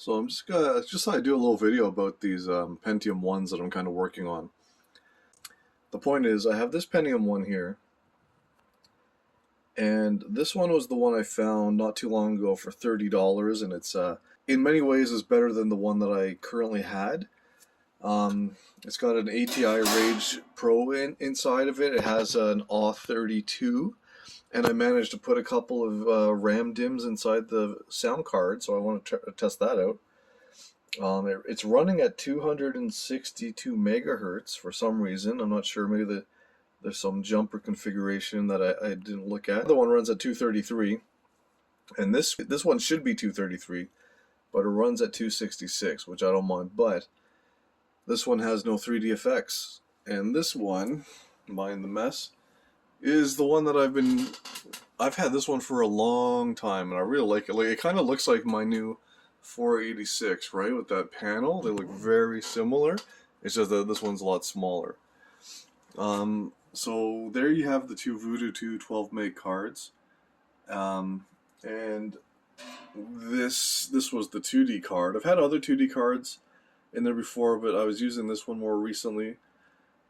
So I'm just thought I'd do a little video about these Pentium 1s that I'm kind of working on. The point is, I have this Pentium 1 here, and this one was the one I found not too long ago for $30, and it's in many ways is better than the one that I currently had. It's got an ATI Rage Pro inside of it. It has an AW32, and I managed to put a couple of RAM DIMMs inside the sound card, so I want to test that out. It's running at 262 megahertz for some reason. I'm not sure, maybe there's some jumper configuration that I didn't look at. The other one runs at 233, and this one should be 233, but it runs at 266, which I don't mind. But this one has no 3D effects, and this one, mind the mess, is the one that I've had this one for a long time, and I really like it. Like, it kind of looks like my new 486, right? With that panel, they look very similar. It's just that this one's a lot smaller. So there you have the two Voodoo 2 12 meg cards, and this was the 2D card. I've had other 2D cards in there before, but I was using this one more recently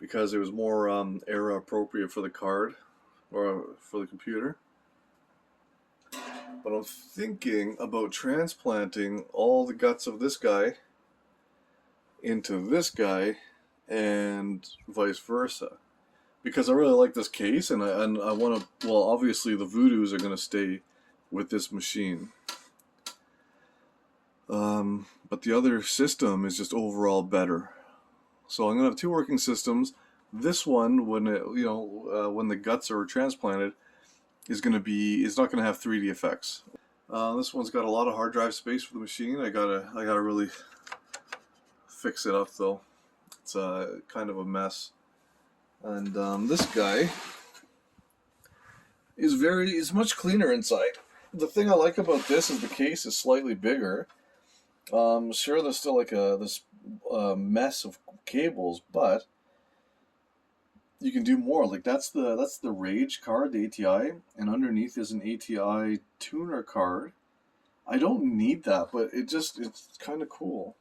because it was more era appropriate for the card or for the computer. But I'm thinking about transplanting all the guts of this guy into this guy and vice versa, because I really like this case, and I want to, well, obviously the Voodoos are going to stay with this machine, but the other system is just overall better. So I'm going to have two working systems. This one, when it, when the guts are transplanted, is not going to have 3D effects. This one's got a lot of hard drive space for the machine. I gotta really fix it up though. It's kind of a mess. And this guy is much cleaner inside. The thing I like about this is the case is slightly bigger. Sure, there's still like this mess of cables, but you can do more. Like that's the Rage card, the ATI, and underneath is an ATI tuner card. I don't need that, but it's kind of cool.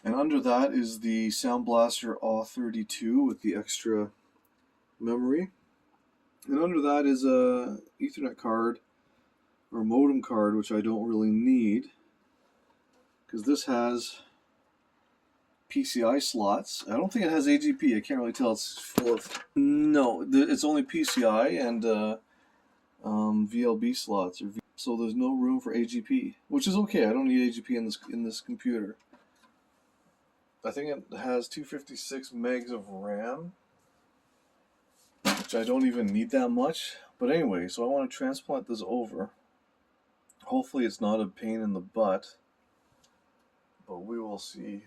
And under that is the Sound Blaster AW32 with the extra memory. And under that is a Ethernet card or modem card, which I don't really need, because this has PCI slots. I don't think it has AGP. I can't really tell. It's full of... No, it's only PCI and VLB slots. So there's no room for AGP, which is okay. I don't need AGP in this computer. I think it has 256 megs of RAM, which I don't even need that much. But anyway, so I want to transplant this over. Hopefully it's not a pain in the butt, but we will see.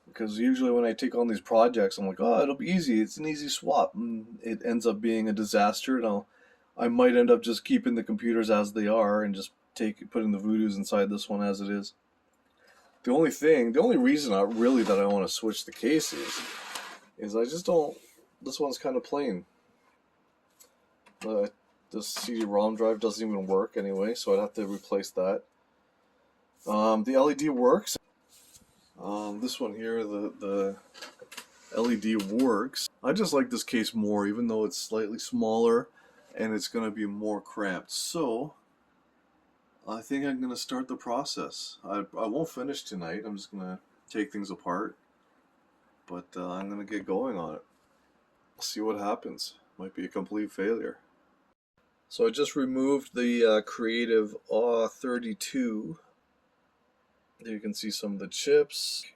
Because usually when I take on these projects, I'm like, oh, it'll be easy. It's an easy swap. And it ends up being a disaster, and I might end up just keeping the computers as they are and just putting the Voodoos inside this one as it is. The only reason that I want to switch the cases is I just don't. This one's kind of plain. This CD-ROM drive doesn't even work anyway, so I'd have to replace that. The LED works. This one here, the LED works. I just like this case more, even though it's slightly smaller and it's going to be more cramped. So I think I'm going to start the process. I won't finish tonight. I'm just going to take things apart, but I'm going to get going on it. See what happens. Might be a complete failure. So I just removed the Creative AW32. There you can see some of the chips,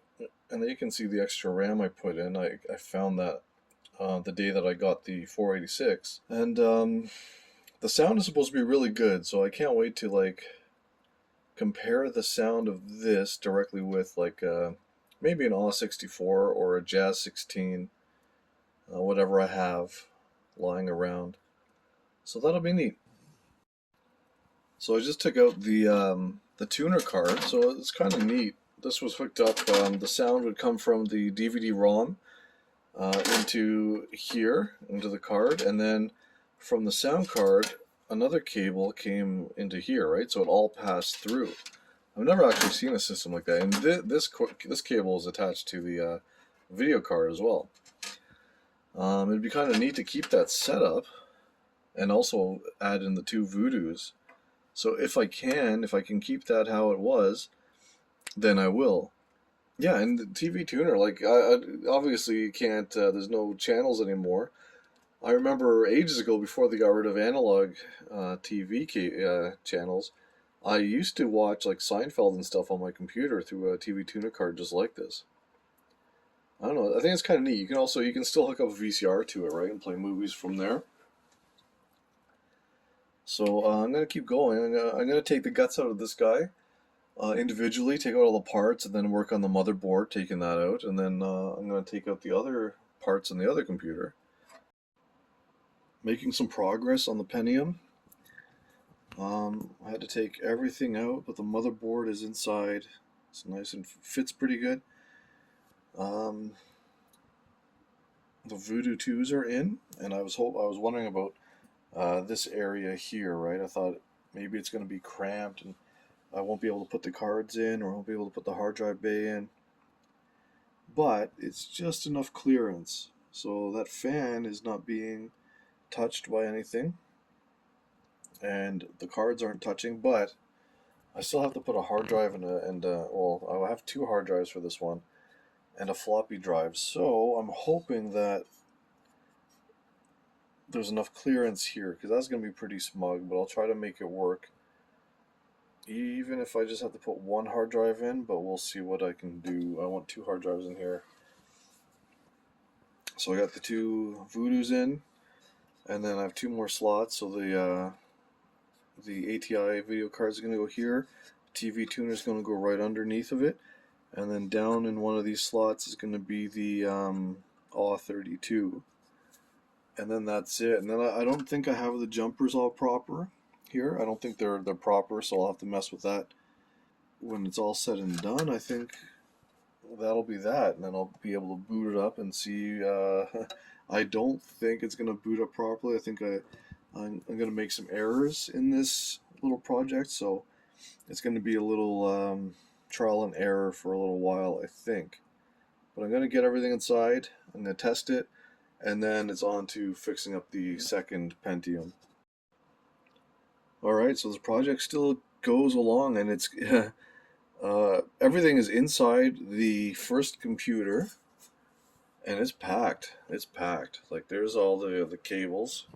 and then you can see the extra RAM I put in. I found that the day that I got the 486, and the sound is supposed to be really good, so I can't wait to like compare the sound of this directly with like maybe an AW64 or a Jazz 16, whatever I have lying around. So that'll be neat. So I just took out the tuner card, so it's kind of neat. This was hooked up, the sound would come from the DVD-ROM into here, into the card, and then from the sound card another cable came into here, right? So it all passed through. I've never actually seen a system like that. And this cable is attached to the video card as well. It'd be kind of neat to keep that setup and also add in the two Voodoos. So if I can keep that how it was, then I will. Yeah, and the TV tuner, like, obviously you can't, there's no channels anymore. I remember ages ago, before they got rid of analog TV channels, I used to watch like Seinfeld and stuff on my computer through a TV tuner card just like this. I don't know, I think it's kind of neat. You can still hook up a VCR to it, right, and play movies from there. So I'm going to keep going. I'm going to take the guts out of this guy individually, take out all the parts, and then work on the motherboard, taking that out. And then I'm going to take out the other parts in the other computer. Making some progress on the Pentium. I had to take everything out, but the motherboard is inside. It's nice and fits pretty good. The Voodoo 2s are in, and I was wondering about this area here, right? I thought maybe it's going to be cramped and I won't be able to put the cards in, or I won't be able to put the hard drive bay in. But it's just enough clearance, so that fan is not being touched by anything, and the cards aren't touching. But I still have to put a hard drive well, I have two hard drives for this one and a floppy drive. So I'm hoping that there's enough clearance here, because that's going to be pretty smug, but I'll try to make it work. Even if I just have to put one hard drive in, but we'll see what I can do. I want two hard drives in here. So I got the two Voodoos in, and then I have two more slots. So the ATI video card is going to go here. TV tuner is going to go right underneath of it, and then down in one of these slots is going to be the AW32. And then that's it. And then I don't think I have the jumpers all proper here. I don't think they're proper, so I'll have to mess with that when it's all said and done. I think that'll be that, and then I'll be able to boot it up and see. I don't think it's going to boot up properly. I think I'm going to make some errors in this little project, so it's going to be a little trial and error for a little while, I think. But I'm going to get everything inside. I'm going to test it, and then it's on to fixing up the second Pentium. Alright, so the project still goes along, and it's everything is inside the first computer, and it's packed. It's packed. Like, there's all the cables,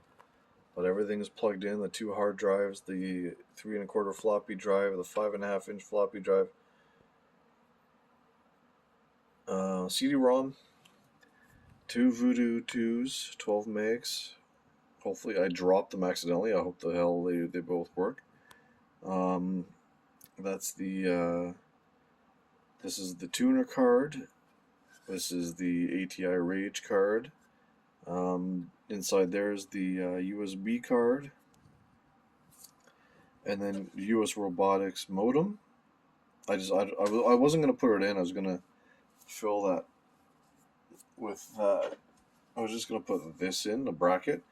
but everything is plugged in. The two hard drives, the 3 1/4 floppy drive, the 5.5 inch floppy drive, CD-ROM, two Voodoo 2s, 12 megs. Hopefully I dropped them accidentally. I hope the hell they both work. That's the this is the tuner card. This is the ATI Rage card. Inside there is the USB card, and then US Robotics modem. I wasn't gonna put it in. I was gonna fill that with that. I was just gonna put this in a bracket.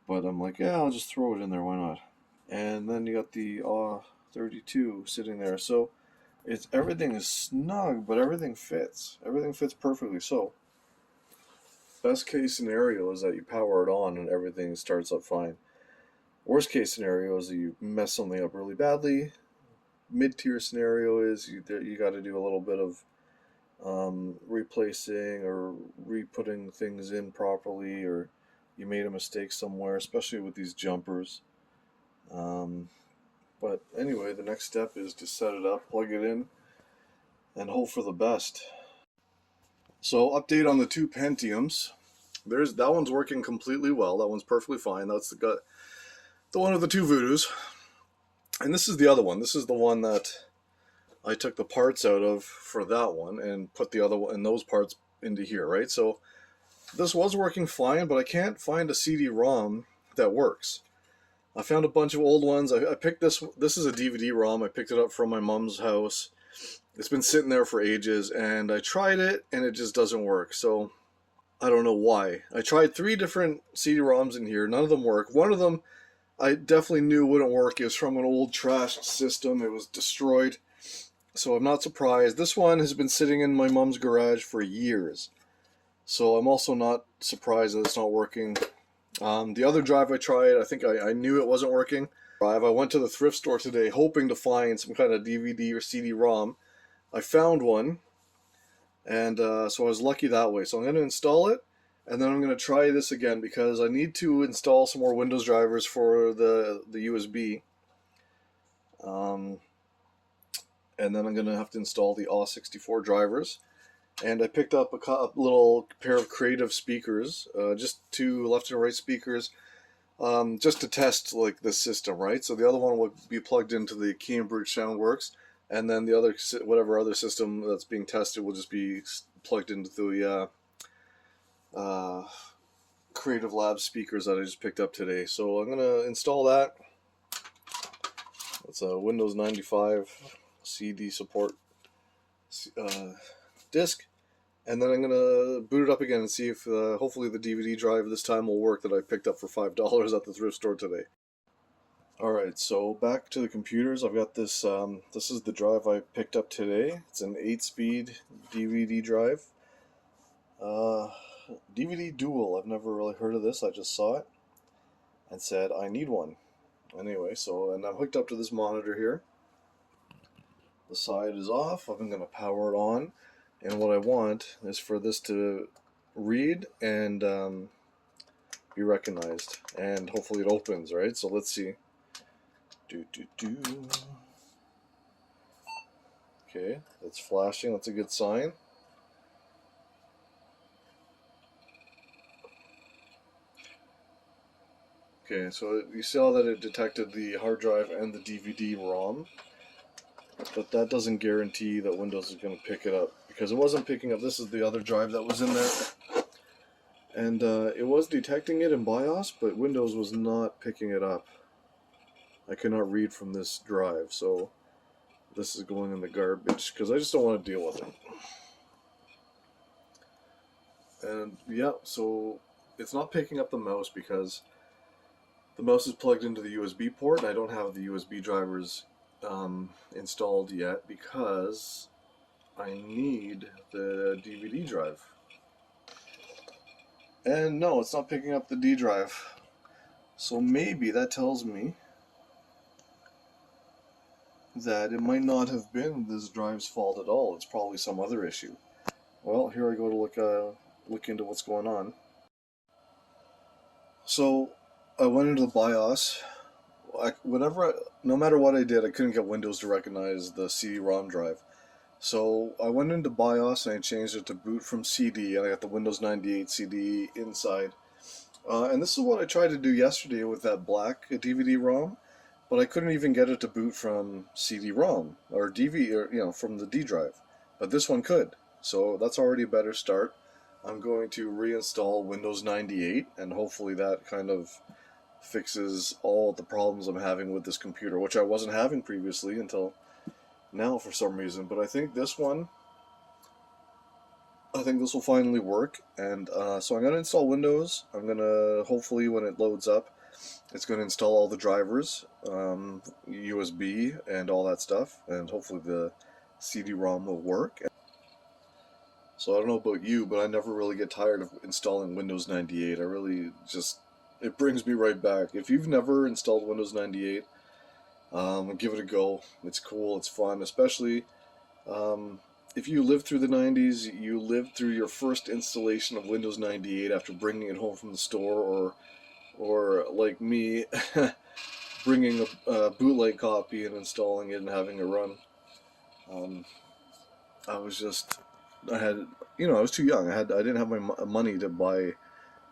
But I'm like, yeah, I'll just throw it in there, why not? And then you got the AW32 sitting there. So everything is snug, but everything fits. Everything fits perfectly. So best case scenario is that you power it on and everything starts up fine. Worst case scenario is that you mess something up really badly. Mid-tier scenario is you got to do a little bit of replacing or re-putting things in properly, or you made a mistake somewhere, especially with these jumpers. But anyway, the next step is to set it up, plug it in, and hope for the best. So, update on the two Pentiums. That one's working completely well. That one's perfectly fine. That's the one with the two Voodoos. And this is the other one. This is the one that I took the parts out of for that one and put the other one and those parts into here, right? So this was working fine, but I can't find a CD-ROM that works. I found a bunch of old ones. I picked this. This is a DVD-ROM. I picked it up from my mom's house. It's been sitting there for ages, and I tried it, and it just doesn't work. So I don't know why. I tried 3 different CD-ROMs in here. None of them work. One of them, I definitely knew it wouldn't work. It was from an old trashed system. It was destroyed. So I'm not surprised. This one has been sitting in my mom's garage for years. So I'm also not surprised that it's not working. The other drive I tried, I think I knew it wasn't working. I went to the thrift store today hoping to find some kind of DVD or CD-ROM. I found one, and so I was lucky that way. So I'm going to install it, and then I'm going to try this again because I need to install some more Windows drivers for the USB. And then I'm going to have to install the AW64 drivers. And I picked up a little pair of Creative speakers, just two left and right speakers, just to test like the system, right? So the other one will be plugged into the Cambridge Soundworks, and then the other, whatever other system that's being tested, will just be plugged into the Creative Lab speakers that I just picked up today. So I'm gonna install that. It's a Windows 95 CD support disk. And then I'm going to boot it up again and see if hopefully the DVD drive this time will work that I picked up for $5 at the thrift store today. Alright, so back to the computers. I've got this, this is the drive I picked up today. It's an 8-speed DVD drive. DVD Dual, I've never really heard of this. I just saw it and said I need one. Anyway, so, and I'm hooked up to this monitor here. The side is off. I'm going to power it on. And what I want is for this to read and be recognized. And hopefully it opens, right? So let's see. Okay, it's flashing. That's a good sign. Okay, so you saw that it detected the hard drive and the DVD-ROM. But that doesn't guarantee that Windows is going to pick it up, because it wasn't picking up. This is the other drive that was in there, and it was detecting it in BIOS, but Windows was not picking it up. I cannot read from this drive, so this is going in the garbage because I just don't want to deal with it. And yeah, so it's not picking up the mouse because the mouse is plugged into the USB port, and I don't have the USB drivers installed yet because I need the DVD drive. And no, it's not picking up the D drive. So maybe that tells me that it might not have been this drive's fault at all. It's probably some other issue. Well, here I go to look into what's going on. So I went into the BIOS. No matter what I did, I couldn't get Windows to recognize the CD-ROM drive. So I went into BIOS and I changed it to boot from CD, and I got the Windows 98 CD inside. And this is what I tried to do yesterday with that black DVD-ROM, but I couldn't even get it to boot from CD-ROM or from the D drive. But this one could, so that's already a better start. I'm going to reinstall Windows 98, and hopefully that kind of fixes all the problems I'm having with this computer, which I wasn't having previously until now for some reason. But I think this will finally work. And so I'm going to install Windows. I'm going to, hopefully when it loads up, it's going to install all the drivers, USB and all that stuff, and hopefully the CD-ROM will work. So I don't know about you, but I never really get tired of installing Windows 98. I really just, it brings me right back. If you've never installed Windows 98, give it a go. It's cool, it's fun, especially if you lived through the 90s, you lived through your first installation of Windows 98 after bringing it home from the store, or like me, bringing a bootleg copy and installing it and having it run. I was too young. I didn't have my money to buy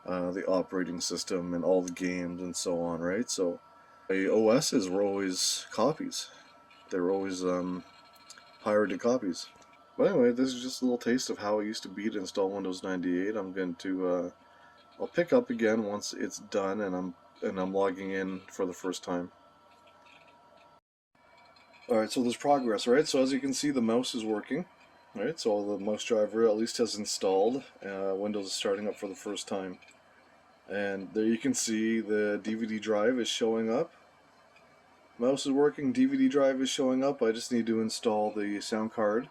the operating system and all the games and so on, right? So the OSs were always copies. They were always pirated copies. But anyway, this is just a little taste of how it used to be to install Windows 98. I'm going to I'll pick up again once it's done and I'm logging in for the first time. Alright, so there's progress, right? So as you can see, the mouse is working. Alright, so the mouse driver at least has installed. Windows is starting up for the first time. And there you can see the DVD drive is showing up. Mouse is working, DVD drive is showing up. I just need to install the sound card,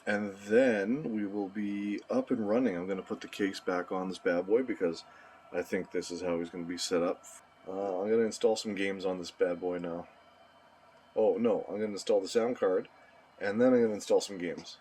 and then we will be up and running. I'm going to put the case back on this bad boy because I think this is how he's going to be set up. I'm going to install some games on this bad boy now. Oh no, I'm going to install the sound card, and then I'm going to install some games.